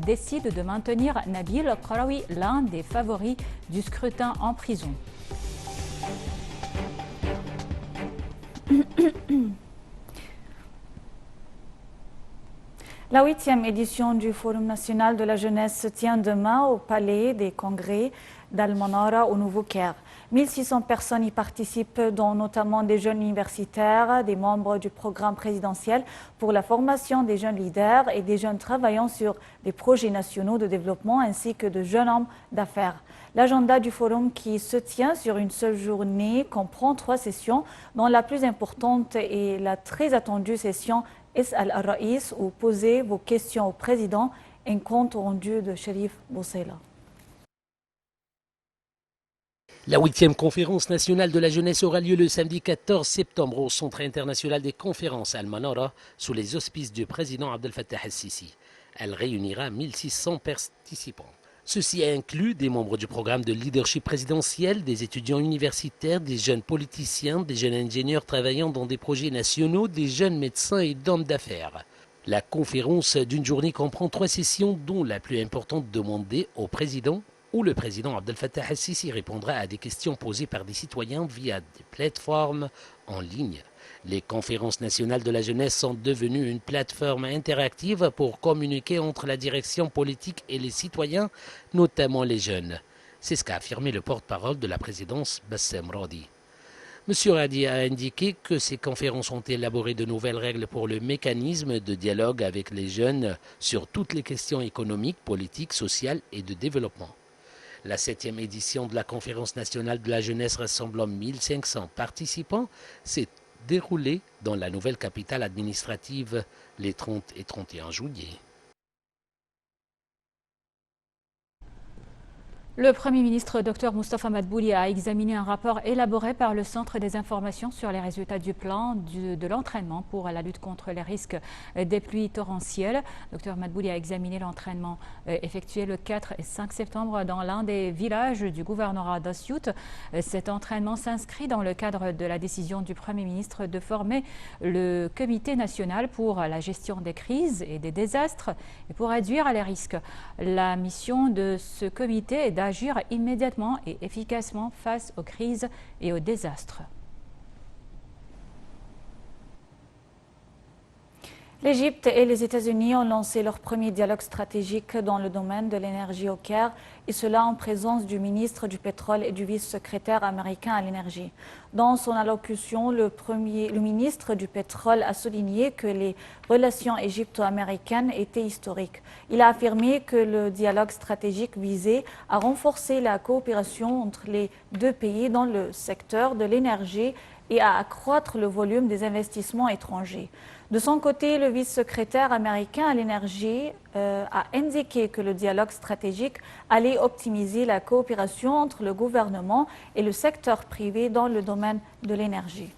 décide de maintenir Nabil Karoui, l'un des favoris du scrutin, en prison. La 8e édition du Forum national de la jeunesse se tient demain au Palais des Congrès d'Al-Manara au Nouveau-Caire. 1600 personnes y participent, dont notamment des jeunes universitaires, des membres du programme présidentiel pour la formation des jeunes leaders et des jeunes travaillant sur des projets nationaux de développement ainsi que de jeunes hommes d'affaires. L'agenda du forum, qui se tient sur une seule journée, comprend 3 sessions, dont la plus importante est la très attendue session Is'al al-Raïs, ou posez vos questions au président, un compte rendu de Sherif Boussela. La 8e conférence nationale de la jeunesse aura lieu le samedi 14 septembre au Centre international des conférences Al-Manara sous les auspices du président Abdel Fattah el-Sisi. Elle réunira 1600 participants. Ceci inclut des membres du programme de leadership présidentiel, des étudiants universitaires, des jeunes politiciens, des jeunes ingénieurs travaillant dans des projets nationaux, des jeunes médecins et d'hommes d'affaires. La conférence d'une journée comprend 3 sessions, dont la plus importante demandée au président, où le président Abdel Fattah el-Sisi répondra à des questions posées par des citoyens via des plateformes en ligne. Les conférences nationales de la jeunesse sont devenues une plateforme interactive pour communiquer entre la direction politique et les citoyens, notamment les jeunes. C'est ce qu'a affirmé le porte-parole de la présidence, Bassem Radi. M. Radi a indiqué que ces conférences ont élaboré de nouvelles règles pour le mécanisme de dialogue avec les jeunes sur toutes les questions économiques, politiques, sociales et de développement. La 7e édition de la conférence nationale de la jeunesse rassemblant 1500 participants s'est déroulée dans la nouvelle capitale administrative les 30 et 31 juillet. Le Premier ministre Dr Moustapha Madbouli a examiné un rapport élaboré par le Centre des informations sur les résultats du plan de l'entraînement pour la lutte contre les risques des pluies torrentielles. Dr Madbouli a examiné l'entraînement effectué le 4 et 5 septembre dans l'un des villages du gouvernorat d'Assiout. Cet entraînement s'inscrit dans le cadre de la décision du Premier ministre de former le Comité national pour la gestion des crises et des désastres et pour réduire les risques. La mission de ce comité est d'agir immédiatement et efficacement face aux crises et aux désastres. L'Égypte et les États-Unis ont lancé leur premier dialogue stratégique dans le domaine de l'énergie au Caire, et cela en présence du ministre du Pétrole et du vice-secrétaire américain à l'énergie. Dans son allocution, le ministre du Pétrole a souligné que les relations égypto-américaines étaient historiques. Il a affirmé que le dialogue stratégique visait à renforcer la coopération entre les deux pays dans le secteur de l'énergie et à accroître le volume des investissements étrangers. De son côté, le vice-secrétaire américain à l'énergie a indiqué que le dialogue stratégique allait optimiser la coopération entre le gouvernement et le secteur privé dans le domaine de l'énergie.